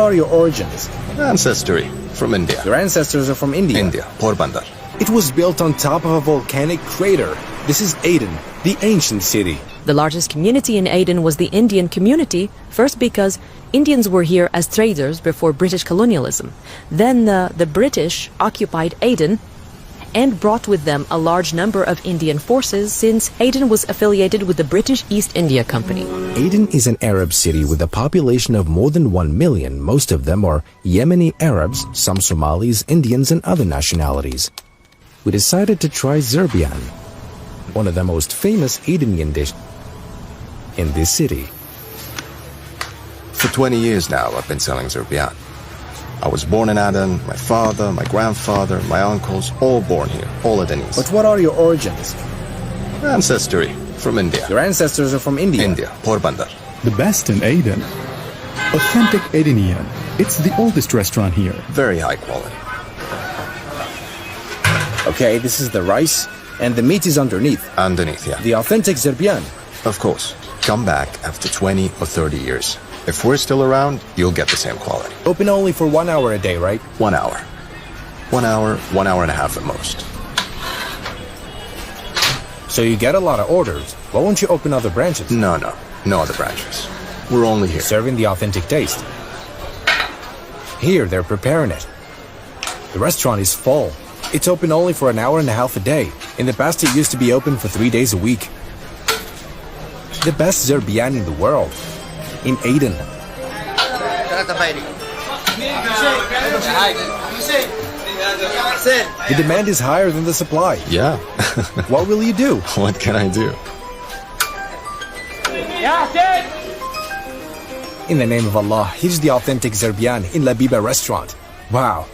are your origins? Ancestry from India. Your ancestors are from India. India, Porbandar. It was built on top of a volcanic crater. This is Aden, the ancient city. The largest community in Aden was the Indian community, first because Indians were here as traders before British colonialism. Then the British occupied Aden and brought with them a large number of Indian forces, since Aden was affiliated with the British East India Company. Aden is an Arab city with a population of more than 1 million. Most of them are Yemeni Arabs, some Somalis, Indians, and other nationalities. We decided to try Zurbian, one of the most famous Adenian dishes in this city. For 20 years now, I've been selling Zurbian. I was born in Aden, my father, my grandfather, my uncles, all born here, all Adenis. But what are your origins? Ancestry from India. Your ancestors are from India. India, Porbandar. The best in Aden. Authentic Adenian. It's the oldest restaurant here. Very high quality. Okay, this is the rice, and the meat is underneath. Underneath, yeah. The authentic Zurbian. Of course. Come back after 20 or 30 years. If we're still around, you'll get the same quality. Open only for 1 hour a day, right? 1 hour. 1 hour, 1 hour and a half at most. So you get a lot of orders. Why won't you open other branches? No other branches. We're only here. Serving the authentic taste. Here, they're preparing it. The restaurant is full. It's open only for 1 hour and a half a day. In the past, it used to be open for 3 days a week. The best Zurbian in the world. In Aden. The demand is higher than the supply. Yeah. What will you do? What can I do? In the name of Allah, here's the authentic Zurbian in Labiba restaurant. Wow.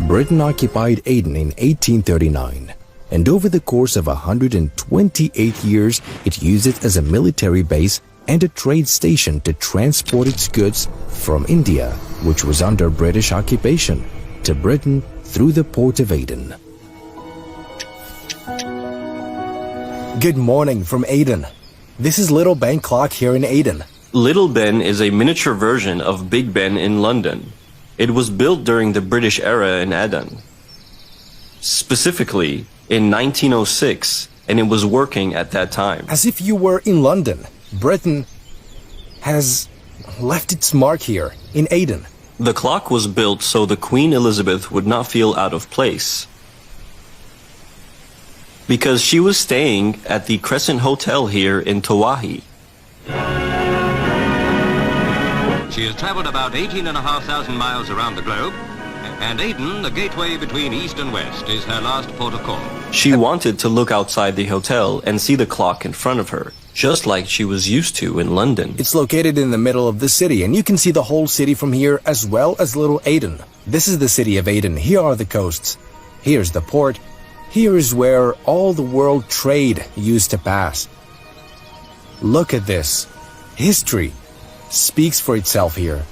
Britain occupied Aden in 1839. And over the course of 128 years, it used it as a military base and a trade station to transport its goods from India, which was under British occupation, to Britain through the port of Aden. Good morning from Aden. This is Little Ben clock here in Aden. Little Ben is a miniature version of Big Ben in London. It was built during the British era in Aden. Specifically, in 1906, and it was working at that time. As if you were in London. Britain has left its mark here, in Aden. The clock was built so the Queen Elizabeth would not feel out of place, because she was staying at the Crescent Hotel here in Tawahi. She has traveled about 18,500 miles around the globe, and Aden, the gateway between East and West, is her last port of call. She wanted to look outside the hotel and see the clock in front of her, just like she was used to in London. It's located in the middle of the city, and you can see the whole city from here, as well as Little Aden. This is the city of Aden. Here are the coasts. Here's the port. Here is where all the world trade used to pass. Look at this. History speaks for itself here.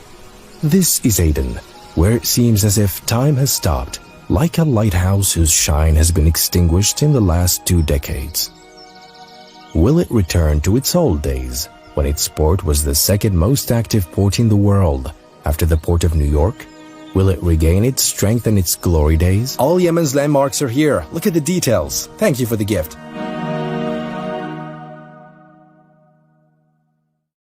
This is Aden, where it seems as if time has stopped, like a lighthouse whose shine has been extinguished in the last 2 decades. Will it return to its old days, when its port was the second most active port in the world, after the port of New York? Will it regain its strength and its glory days? All Yemen's landmarks are here. Look at the details. Thank you for the gift.